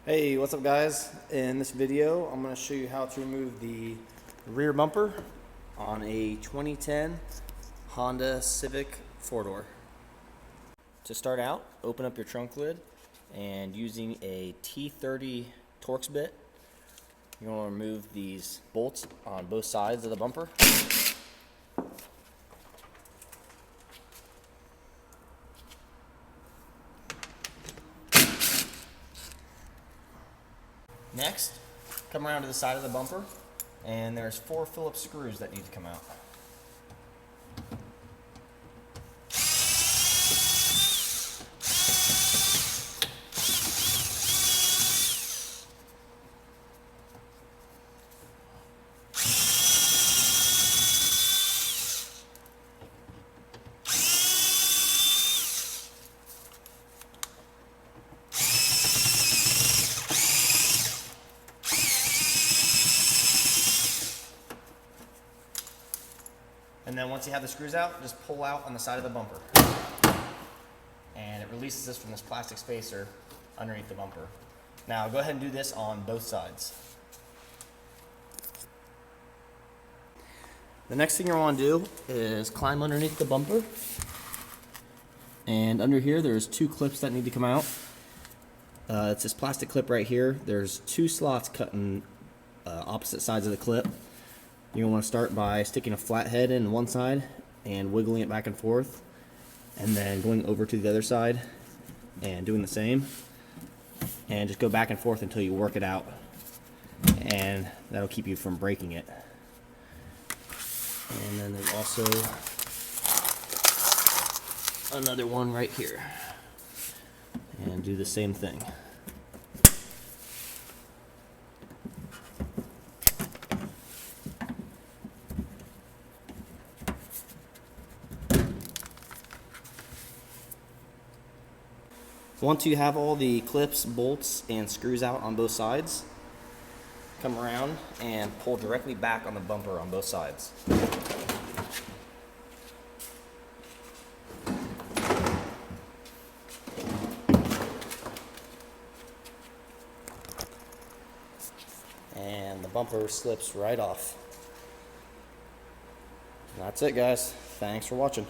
Hey, what's up guys? In this video, I'm going to show you how to remove the rear bumper on a 2010 Honda Civic 4-door. To start out, open up your trunk lid and using a T30 Torx bit, you're going to remove these bolts on both sides of the bumper. Next, come around to the side of the bumper, and there's 4 Phillips screws that need to come out. And then once you have the screws out, just pull out on the side of the bumper. And it releases this from this plastic spacer underneath the bumper. Now go ahead and do this on both sides. The next thing you want to do is climb underneath the bumper. And under here there's 2 clips that need to come out. It's this plastic clip right here. There's 2 slots cut in opposite sides of the clip. You're going to want to start by sticking a flat head in one side and wiggling it back and forth, and then going over to the other side and doing the same, and just go back and forth until you work it out, and that'll keep you from breaking it. And then there's also another one right here, and do the same thing. Once you have all the clips, bolts, and screws out on both sides, come around and pull directly back on the bumper on both sides. And the bumper slips right off. That's it, guys. Thanks for watching.